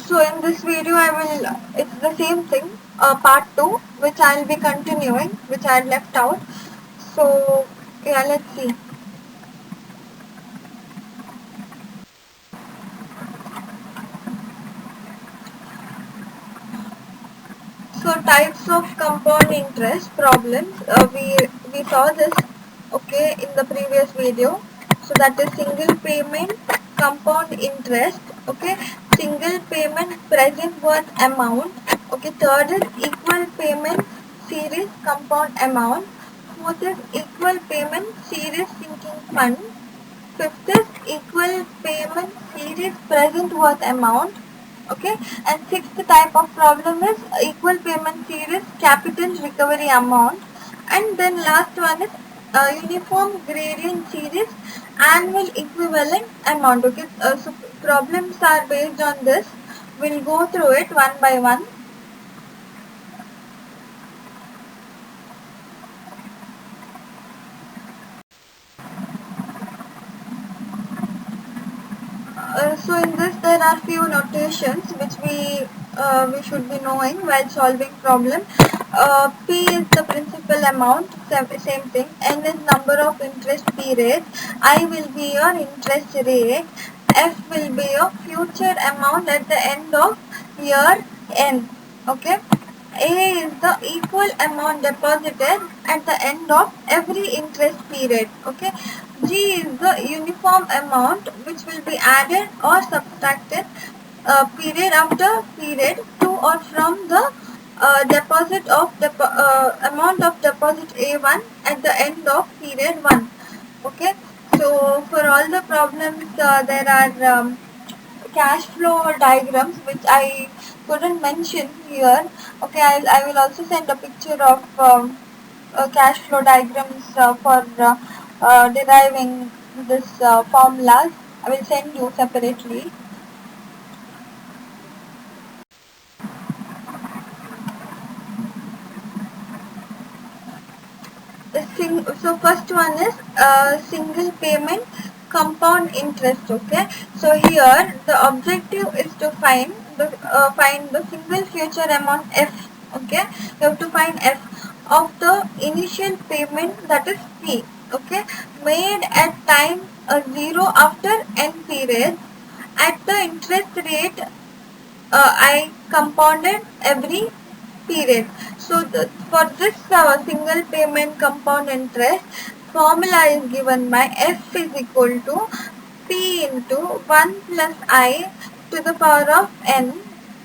So in this video it's the same thing, part 2, which I'll be continuing, which I had left out. So yeah, let's see. So types of compound interest problems, we saw this, okay, in the previous video. So that is single payment compound interest, okay, single payment present worth amount, okay, third is equal payment series compound amount, fourth is equal payment series sinking fund, fifth is equal payment series present worth amount, okay, and sixth type of problem is equal payment series capital recovery amount, and then last one is uniform gradient series annual equivalent amount. Okay, so problems are based on this. We'll go through it one by one. So in this there are few notations which we should be knowing while solving problem. P is the principal amount, same thing. N is number of interest periods. I will be your interest rate. F will be your future amount at the end of year N. Okay. A is the equal amount deposited at the end of every interest period. Okay. G is the uniform amount which will be added or subtracted period after period to or from the deposit of amount of deposit A1 at the end of period 1. Okay. So for all the problems there are cash flow diagrams which I couldn't mention here. Okay, I will also send a picture of cash flow diagrams for deriving this formulas. I will send you separately. So first one is single payment compound interest. Okay, so here the objective is to find the single future amount F. Okay, you have to find F of the initial payment, that is P. Okay, made at time 0 after n periods at the interest rate I compounded every period. So for this single payment compound interest, formula is given by F is equal to P into 1 plus I to the power of n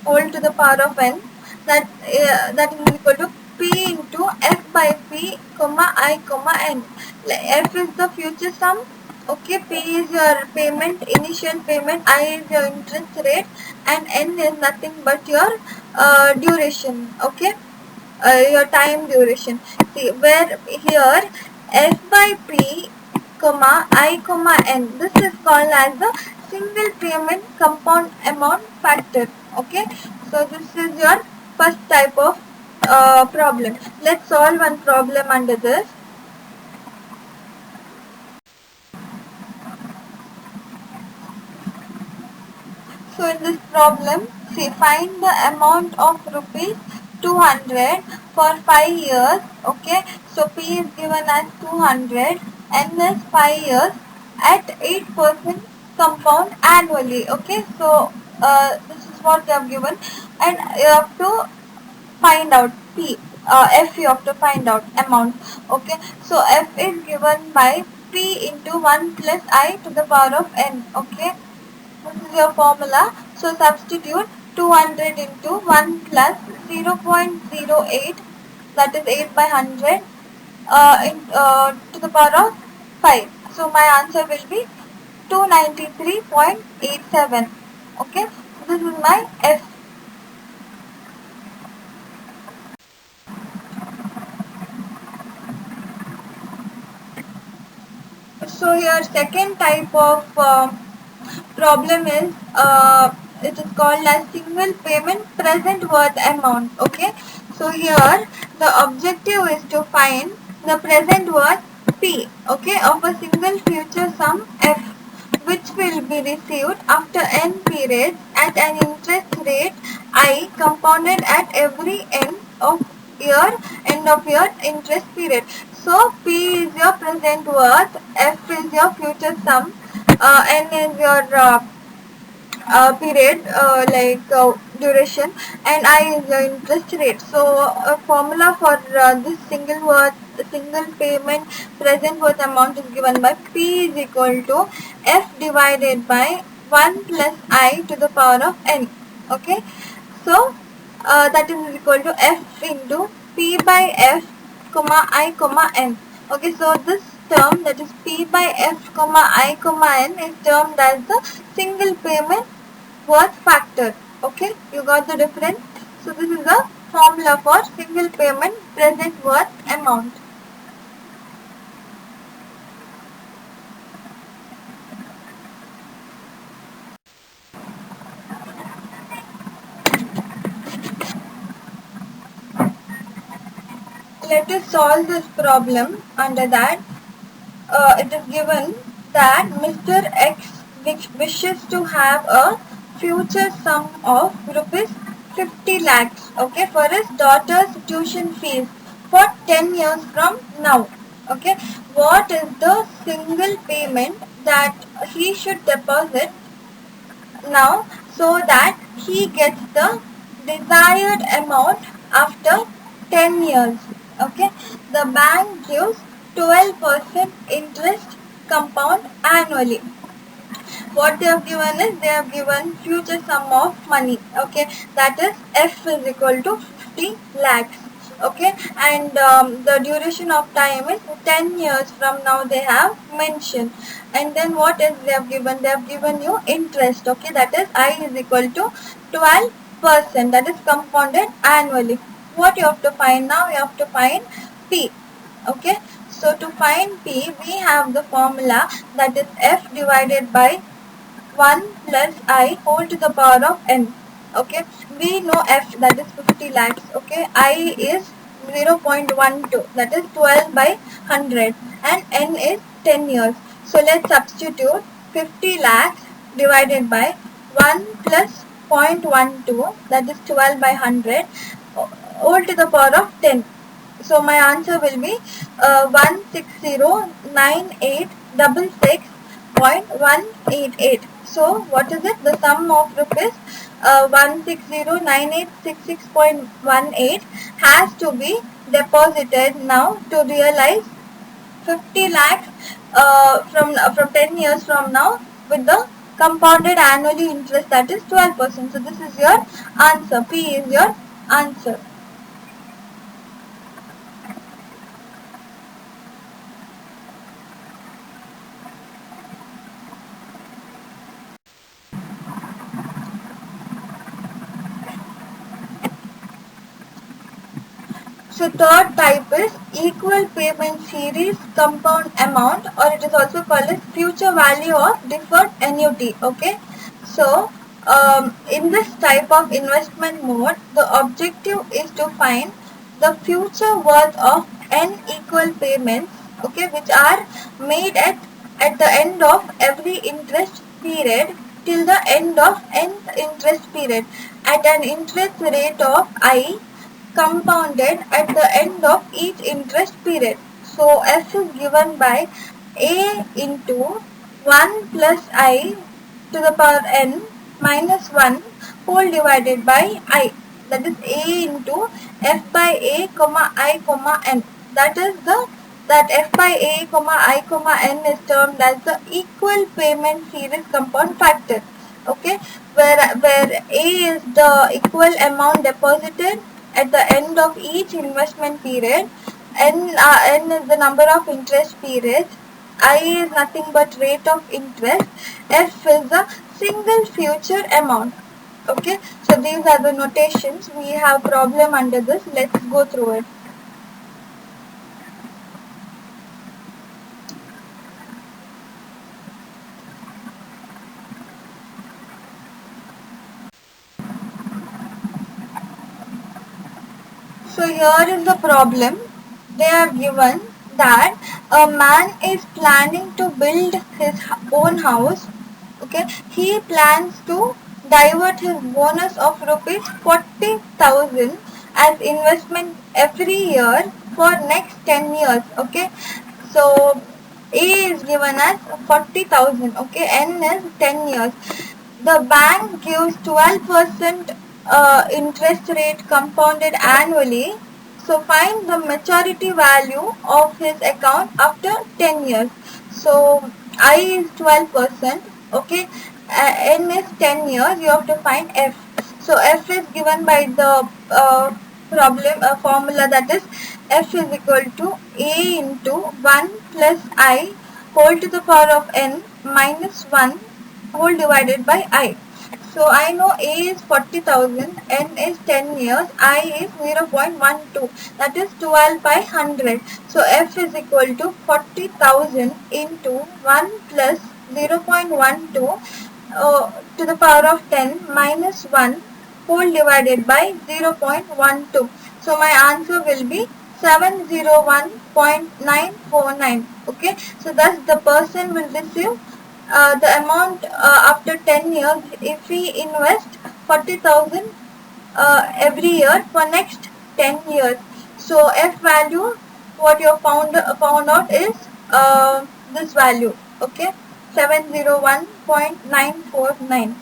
whole to the power of n, that is equal to P into F by P comma I comma n. F is the future sum. Okay, P is your payment, initial payment, I is your interest rate, and N is nothing but your duration. Okay, your time duration. See, where here F by P comma I comma N, this is called as the single payment compound amount factor. Okay, so this is your first type of problem. Let's solve one problem under this. So in this problem, see, find the amount of rupees 200 for 5 years. Okay, so P is given as 200 and is 5 years at 8% compound annually. Okay, so this is what they have given, and you have to find out P. F you have to find out amount. Okay, so F is given by P into 1 plus I to the power of n. Okay, this is your formula. So substitute 200 into 1 plus 0.08, that is 8 by 100 to the power of 5. So my answer will be 293.87. Okay, so this is my F. So here second type of problem is it is called as single payment present worth amount. Okay, so here the objective is to find the present worth P, okay, of a single future sum F, which which will be received after n periods at an interest rate I compounded at every end of year interest period. So P is your present worth, F is your future sum, N is your period, duration, and I is the interest rate. So a formula for this single payment present worth amount is given by P is equal to F divided by 1 plus I to the power of n. Okay, so that is equal to F into P by F comma I comma n. Okay, so this term, that is P by F comma I comma n, is termed as the single payment worth factor. Okay, you got the difference? So this is the formula for single payment present worth amount. Let us solve this problem. Under that, it is given that Mr. X wishes to have a future sum of rupees 50 lakhs, okay, for his daughter's tuition fees for 10 years from now. Okay, what is the single payment that he should deposit now so that he gets the desired amount after 10 years? Okay, the bank gives 12% interest compound annually. What they have given is, they have given future sum of money. Okay, that is F is equal to 50 lakhs. Okay, and the duration of time is 10 years from now they have mentioned. And then what is they have given? They have given you interest. Okay, that is I is equal to 12%, that is compounded annually. What you have to find now? You have to find P. Okay, so to find P, we have the formula, that is F divided by 1 plus I whole to the power of n. Okay, we know F, that is 50 lakhs. Okay, I is 0.12, that is 12 by 100, and n is 10 years. So let's substitute 50 lakhs divided by 1 plus 0.12, that is 12 by 100, whole to the power of 10. So my answer will be 1609866.188. So what is it? The sum of rupees 1609866.18 has to be deposited now to realize 50 lakhs from 10 years from now with the compounded annually interest, that is 12%. So this is your answer. P is your answer. So third type is equal payment series compound amount, or it is also called as future value of deferred annuity. Okay, so in this type of investment mode, the objective is to find the future worth of n equal payments, okay, which are made at the end of every interest period till the end of nth interest period at an interest rate of I compounded at the end of each interest period. So F is given by A into 1 plus I to the power n minus 1 whole divided by I, that is A into F by A comma I comma n. That is that F by A comma I comma n is termed as the equal payment series compound factor. Okay, where A is the equal amount deposited at the end of each investment period, n is the number of interest periods, I is nothing but rate of interest, F is the single future amount. Okay, so these are the notations. We have problem under this. Let's go through it. So here is the problem. They have given that a man is planning to build his own house Okay, he plans to divert his bonus of rupees 40,000 as investment every year for next 10 years. Okay, so A is given as 40,000. Okay, N is 10 years. The bank gives 12% interest rate compounded annually. So find the maturity value of his account after 10 years. So I is 12%. Okay, N is 10 years. You have to find F. So F is given by the formula, that is F is equal to A into 1 plus I whole to the power of N minus 1 whole divided by I. So I know A is 40,000, N is 10 years, I is 0.12, that is 12 by 100. So F is equal to 40,000 into 1 plus 0.12 to the power of 10 minus 1 whole divided by 0.12. So my answer will be 701.949. Okay, so thus the person will receive the amount after 10 years if we invest 40,000 every year for next 10 years. So F value, what you found out is this value. Okay, 701.949.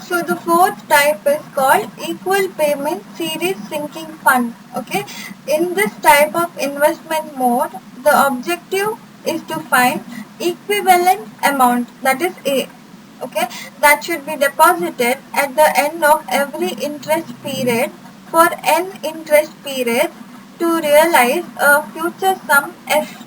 So the fourth type is called equal payment series sinking fund. Okay, in this type of investment mode, the objective is to find equivalent amount, that is A. Okay, that should be deposited at the end of every interest period for n interest periods to realize a future sum F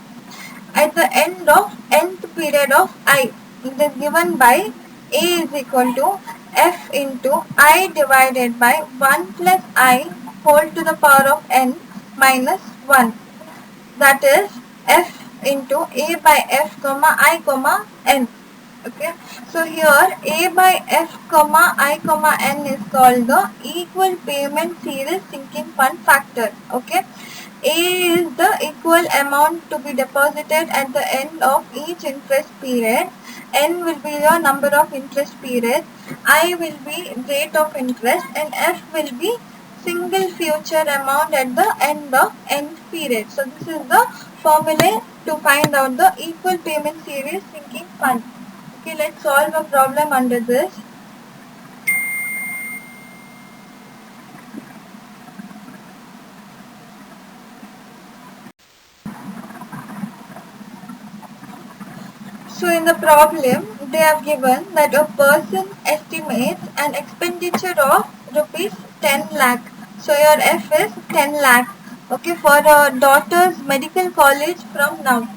at the end of nth period of I. It is given by A is equal to F into I divided by 1 plus I whole to the power of n minus 1. That is F into A by F comma I comma n. Okay, so here A by F comma I comma n is called the equal payment series sinking fund factor. Okay, A is the equal amount to be deposited at the end of each interest period. N will be the number of interest periods, I will be rate of interest, and F will be single future amount at the end of nth period. So this is the formula to find out the equal payment series sinking fund. Okay, let's solve a problem under this. So in the problem, they have given that a person estimates an expenditure of rupees 10 lakh. So your F is 10 lakh. Okay, for a daughter's medical college from now.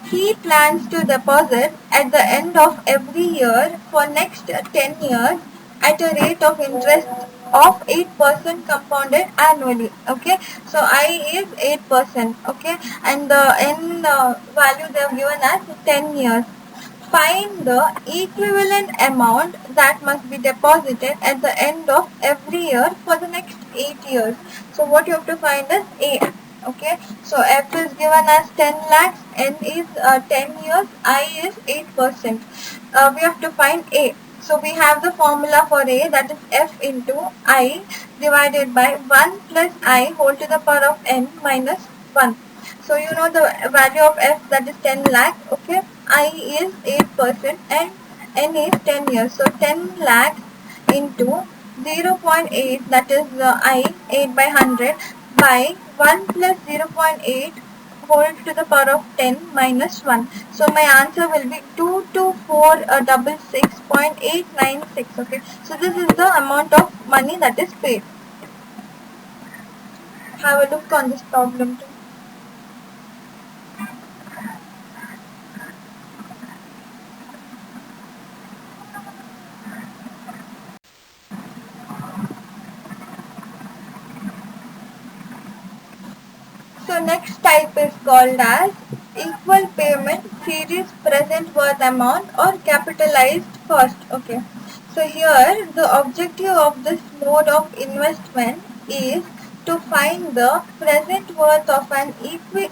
He plans to deposit at the end of every year for next 10 years at a rate of interest of 8% compounded annually. Okay, so I is 8%. Okay, and the N value they have given as 10 years. Find the equivalent amount that must be deposited at the end of every year for the next 8 years. So what you have to find is A. Okay, so F is given as 10 lakhs, N is 10 years, I is 8%. We have to find A. So we have the formula for A, that is F into I divided by 1 plus I whole to the power of n minus 1. So you know the value of F, that is 10 lakh. Okay, I is 8% and N is 10 years. So 10 lakh into 0.8, that is I 8 by 100 by 1 plus 0.8 whole to the power of 10 minus 1. So my answer will be 22466.896. Okay, so this is the amount of money that is paid. Have a look on this problem too. So next type is called as equal payment series present worth amount or capitalized cost. Okay, So here the objective of this mode of investment is to find the present worth of an equal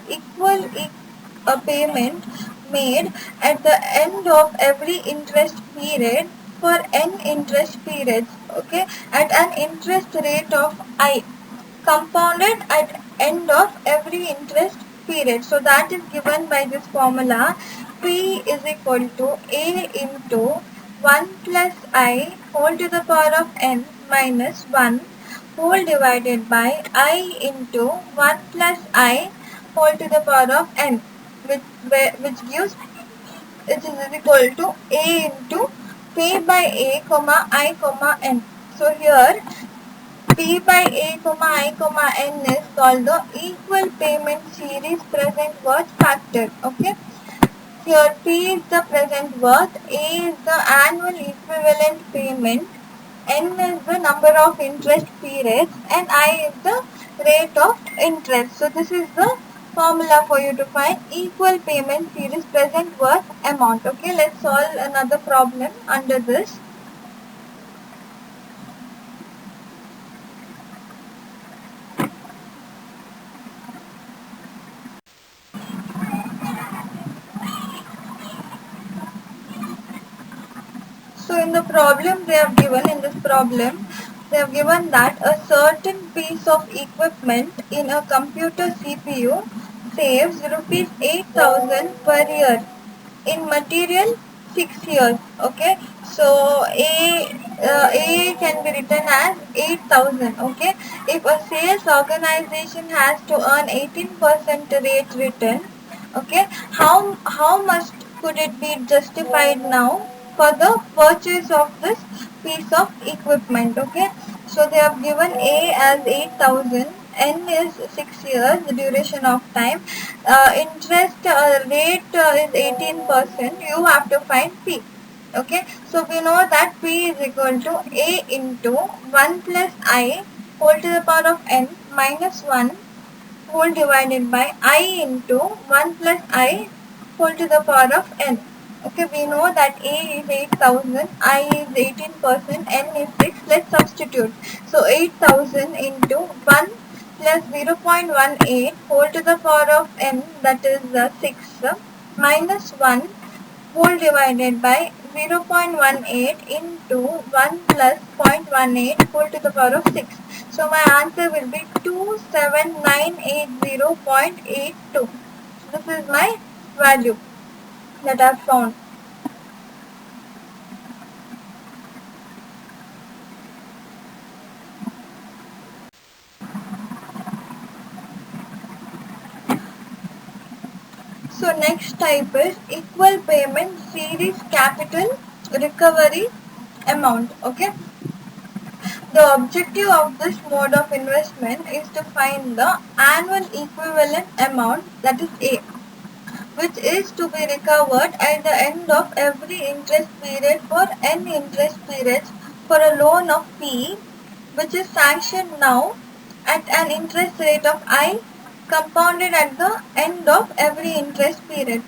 payment made at the end of every interest period for n interest periods, okay, at an interest rate of I, compounded at end of every interest period. So that is given by this formula. P is equal to A into 1 plus I whole to the power of n minus 1 whole divided by I into 1 plus I whole to the power of n, which gives, which is equal to A into P by A comma I comma n. So here P by A comma I comma n is called the equal payment series present worth factor. Okay. Here P is the present worth, A is the annual equivalent payment, N is the number of interest periods, and I is the rate of interest. So this is the formula for you to find equal payment series present worth amount. Okay, let's solve another problem under this. So in the problem they have given, in this problem, they have given that a certain piece of equipment in a computer CPU saves rupees 8,000 per year in material 6 years. Okay, so A can be written as 8,000. Okay, if a sales organization has to earn 18% rate return, okay, how much could it be justified now for the purchase of this piece of equipment? Okay, so they have given A as 8,000, N is 6 years, the duration of time, interest rate is 18%, you have to find P. Okay, so we know that P is equal to A into 1 plus I whole to the power of n minus 1 whole divided by I into 1 plus I whole to the power of n. Okay, we know that A is 8,000, I is 18%, n is 6. Let's substitute. So 8,000 into 1 plus 0.18 whole to the power of n, that is 6, minus 1 whole divided by 0.18 into 1 plus 0.18 whole to the power of 6. So my answer will be 27980.82. This is my value that I have found. So next type is equal payment series capital recovery amount. Okay. The objective of this mode of investment is to find the annual equivalent amount, that is A, which is to be recovered at the end of every interest period for n interest periods for a loan of P, which is sanctioned now at an interest rate of I, compounded at the end of every interest period,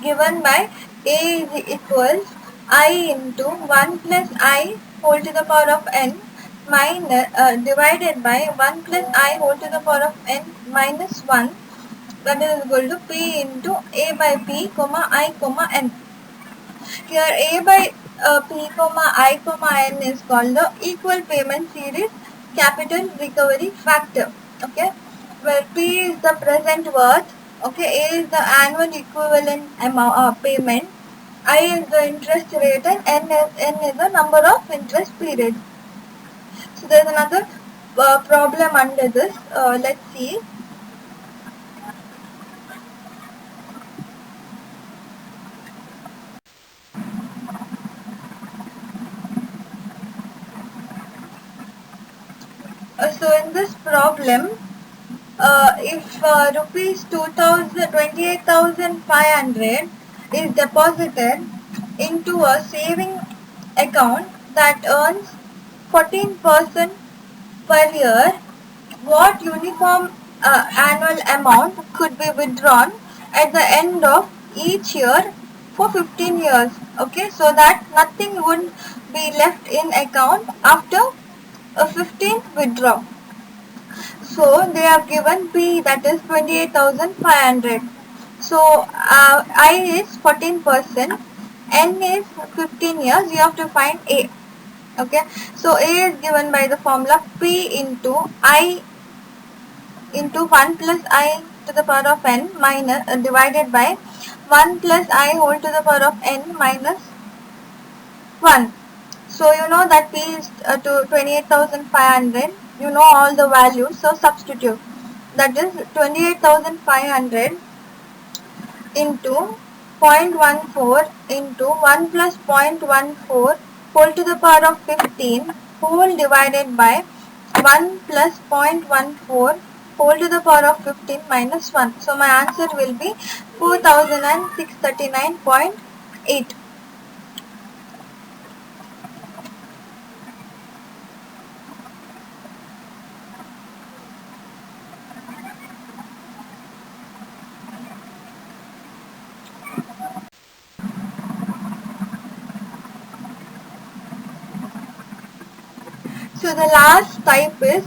given by A is equals I into 1 plus I whole to the power of n minus divided by 1 plus I whole to the power of n minus 1, that is equal to P into A by P comma I comma n. Here A by P comma I comma n is called the equal payment series capital recovery factor. Okay, where P is the present worth, okay, A is the annual equivalent amount payment, I is the interest rate, and n is the number of interest periods. So there is another problem under this. Let's see. So in this problem, if rupees 28,500 is deposited into a saving account that earns 14% per year, what uniform annual amount could be withdrawn at the end of each year for 15 years? Okay, so that nothing would be left in account after a 15 withdraw. So they have given P, that is 28,500. So I is 14%, N is 15 years. You have to find A. Okay, so A is given by the formula P into I into 1 plus I to the power of n minus divided by 1 plus I whole to the power of n minus 1. So you know that P is to 28,500. You know all the values, so substitute. That is 28,500 into 0.14 into 1 plus 0.14 whole to the power of 15 whole divided by 1 plus 0.14 whole to the power of 15 minus 1. So my answer will be 4639.8. So the last type is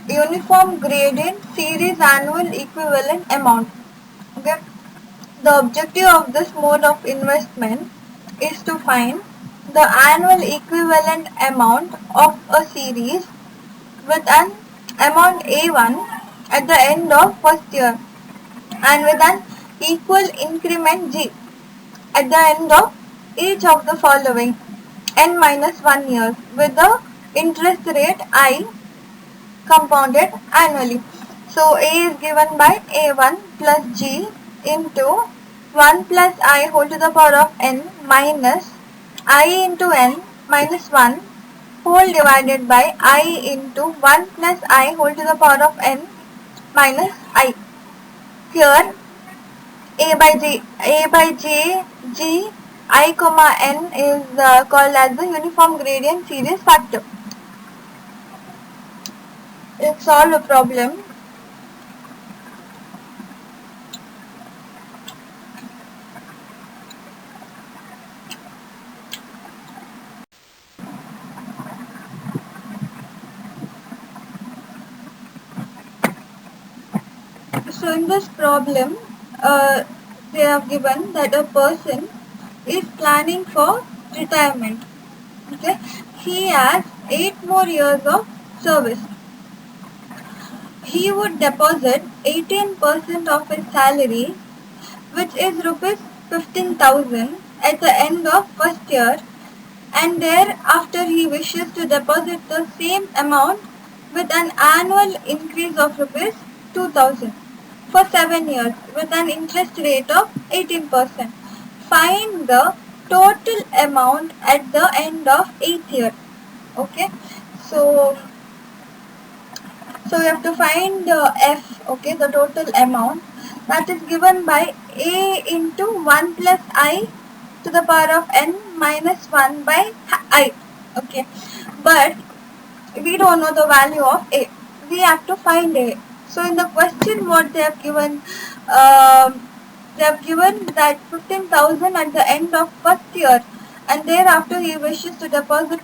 uniform gradient series annual equivalent amount. Okay. The objective of this mode of investment is to find the annual equivalent amount of a series with an amount A1 at the end of first year and with an equal increment G at the end of each of the following n minus 1 years with the interest rate I compounded annually. So A is given by A1 plus G into 1 plus I whole to the power of n minus I into n minus 1 whole divided by I into 1 plus I whole to the power of n minus I. Here A by J, G, I comma n is called as the uniform gradient series factor. Let's solve a problem. So in this problem, they have given that a person is planning for retirement. Okay, he has 8 more years of service. He would deposit 18% of his salary, which is rupees 15,000 at the end of first year, and thereafter he wishes to deposit the same amount with an annual increase of rupees 2,000 for 7 years with an interest rate of 18%. Find the total amount at the end of 8th year. Okay, so we have to find F, okay, the total amount that is given by A into 1 plus I to the power of n minus 1 by I. Okay, but we don't know the value of A. We have to find A. So in the question what they have given that 15,000 at the end of first year, and thereafter he wishes to deposit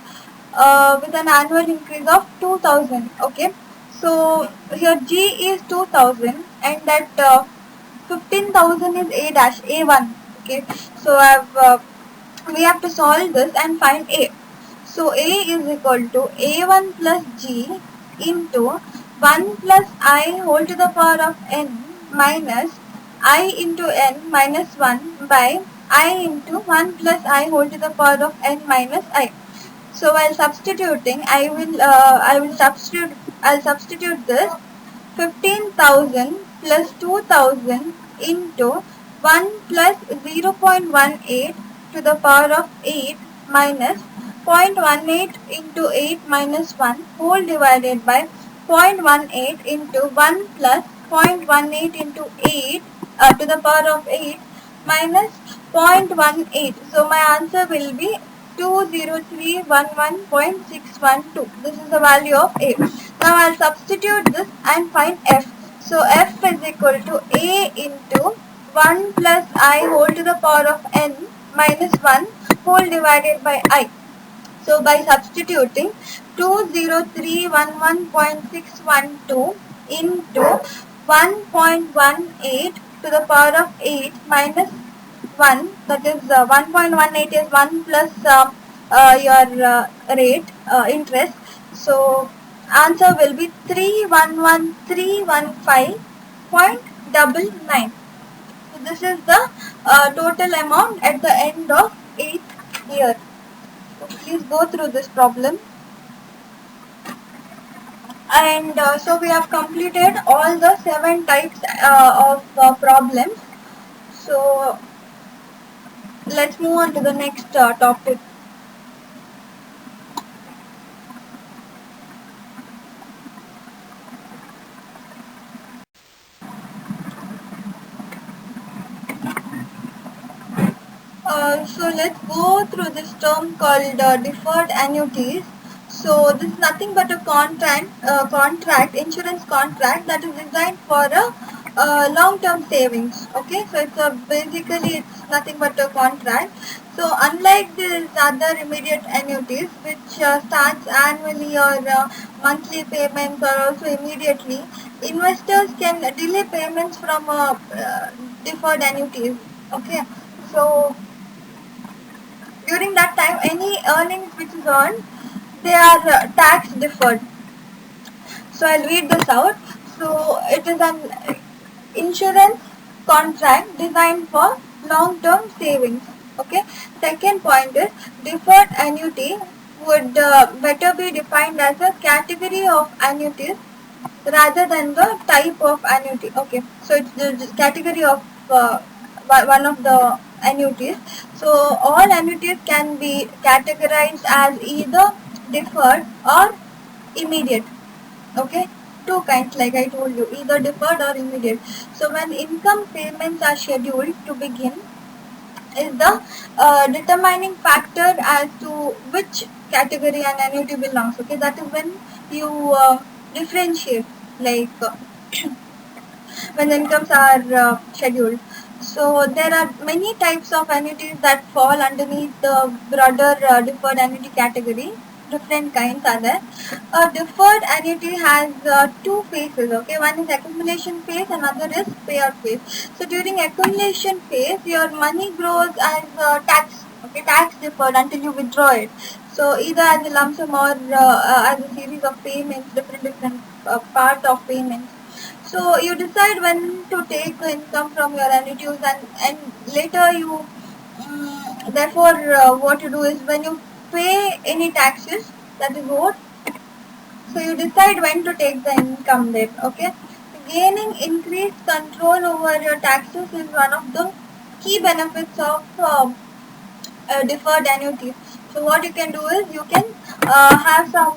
with an annual increase of 2,000. Okay, so here G is 2,000 and that 15,000 is A dash A1. Okay, so we have to solve this and find A. So A is equal to A1 plus G into 1 plus I whole to the power of n minus I into n minus 1 by I into 1 plus I whole to the power of n minus I. So while substituting, I'll substitute this 15,000 plus 2,000 into 1 plus 0.18 to the power of 8 minus 0.18 into 8 minus 1 whole divided by 0.18 into 1 plus 0.18 into 8 to the power of 8 minus 0.18. So my answer will be 20311.612. This is the value of A. Now I'll substitute this and find F. So F is equal to A into 1 plus I whole to the power of n minus 1 whole divided by I. So by substituting 20311.612 into 1.18 to the power of 8 minus 1, that is 1.18 is 1 plus your rate interest. So answer will be 311315.99. So this is the total amount at the end of 8th year. So please go through this problem. And so we have completed all the 7 types of problems. So let's move on to the next topic. So let's go through this term called deferred annuities. So this is nothing but a insurance contract that is designed for a long-term savings. Okay, so basically it's nothing but a contract. So unlike these other immediate annuities, which starts annually or monthly payments or also immediately, investors can delay payments from deferred annuities. Okay, so during that time, any earnings which is earned, they are tax deferred. So I'll read this out. So it is an insurance contract designed for long-term savings. Okay. Second point is deferred annuity would better be defined as a category of annuities rather than the type of annuity. Okay. So it's the category of one of the annuities. So all annuities can be categorized as either deferred or immediate. Okay, two kinds like I told you, either deferred or immediate. So when income payments are scheduled to begin is the determining factor as to which category an annuity belongs. Okay, that is when you differentiate, like when the incomes are scheduled. So there are many types of annuities that fall underneath the broader deferred annuity category. Different kinds are there. A deferred annuity has two phases. Okay, one is accumulation phase, another is payout phase. So during accumulation phase, your money grows as tax. Okay, tax deferred until you withdraw it. So either as a lump sum or as a series of payments, different part of payments. So you decide when to take the income from your annuities, and later you therefore what you do is when you pay any taxes that is owed, so you decide when to take the income there. Okay, gaining increased control over your taxes is one of the key benefits of deferred annuities. So what you can do is you can have some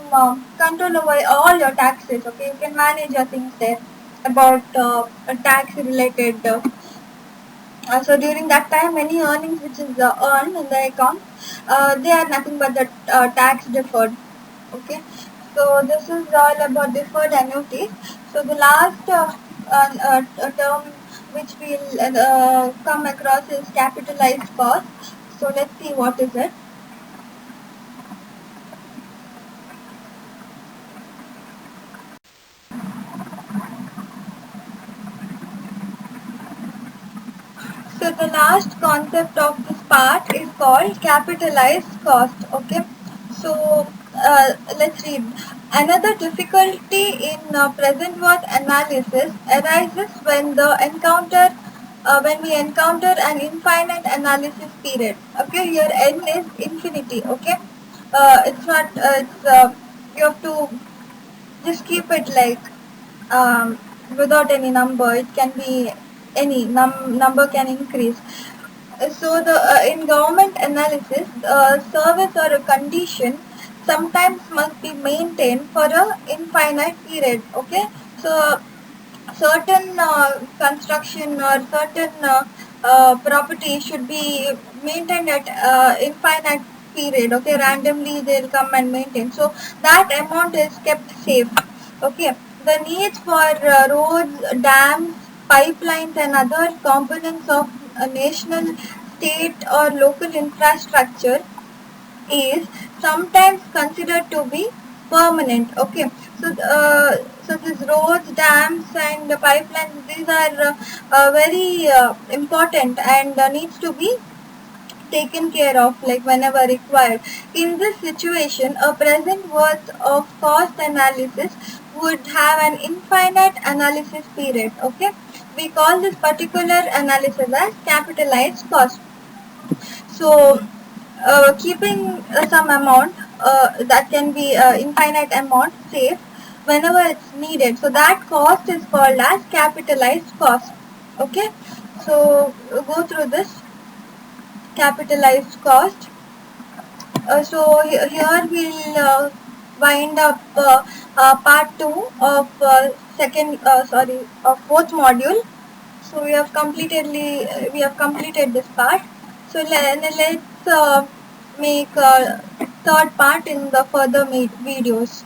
control over all your taxes. Okay, you can manage your things there about tax related. So during that time, any earnings which is earned in the account, they are nothing but the tax deferred. Okay, so this is all about deferred annuity. So the last term which we'll come across is capitalized cost. So let's see what is it. So the last concept of this part is called capitalized cost. Okay, so let's read. Another difficulty in present worth analysis arises when we encounter an infinite analysis period. Okay, here n is infinity. Okay, it's not. You have to just keep it like without any number. It can be any number can increase. So the in government analysis, service or a condition sometimes must be maintained for a infinite period. Okay, so certain construction or certain property should be maintained at infinite period. Okay, randomly they'll come and maintain, so that amount is kept safe. Okay, the needs for roads, dams, pipelines and other components of a national, state or local infrastructure is sometimes considered to be permanent. Okay, so these roads, dams, and pipelines, these are very important and needs to be taken care of like whenever required. In this situation, a present worth of cost analysis would have an infinite analysis period. Okay, we call this particular analysis as capitalized cost. So keeping some amount that can be infinite amount safe whenever it's needed, so that cost is called as capitalized cost. Okay, so go through this capitalized cost. Here we'll wind up part 2 of fourth module. So we have completed this part. So let's make third part in the further videos.